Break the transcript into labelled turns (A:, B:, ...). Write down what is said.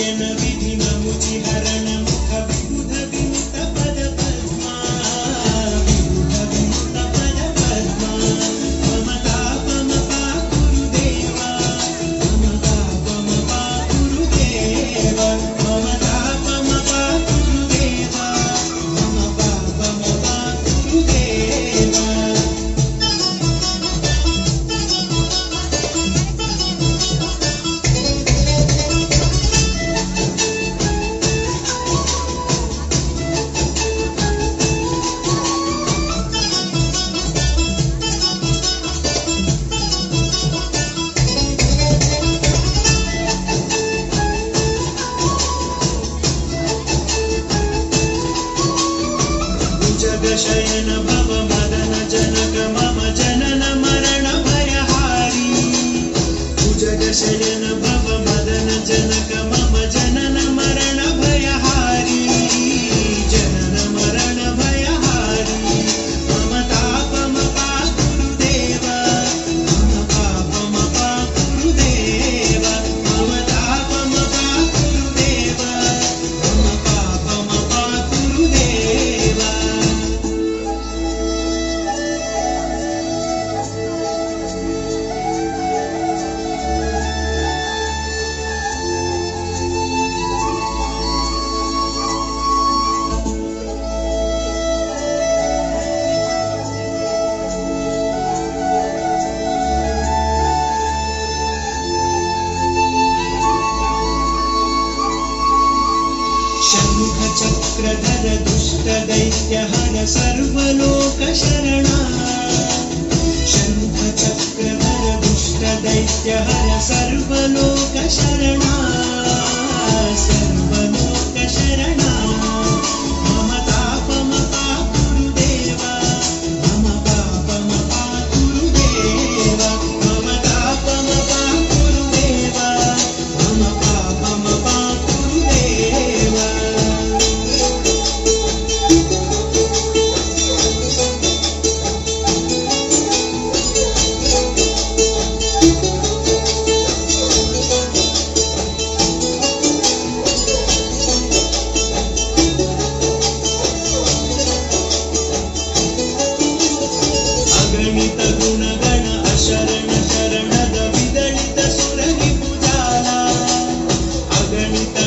A: नयन विधि नमुचि हरण मुख विबुध विनुत पद पद्मा विबुध विनुत पद पद्मा ममतापम पा गुरुदेवा ममतापम पा गुरुदेवा ममतापम पा गुरुदेवा ममतापम पा गुरुदेवा शयन भव मदन जनक मम जनन मरण भयहारी भुजग शयन भव मदन जनक मम जनन मरण भयहारी जनन मरण भयहारी मम तापम पा गुरुदेवा मम पापम पा गुरुदेवा मम तापम पा गुरुदेवा मम पापम पा गुरुदेवा शंख चक्रधर दुष्ट दैत्य हर सर्वलोक शरणा शंख चक्रधर दुष्ट दैत्य हर सर्वलोक शरणा सर्वलोक शरणा मम तापम पा गुरुदेवा मम पापम पा गुरुदेवा मम तापम पा गुरुदेवा मम पापम पा गुरुदेवा अगणित गुणगण अशरण शरणद विदलित सुररिपुजाला अगणित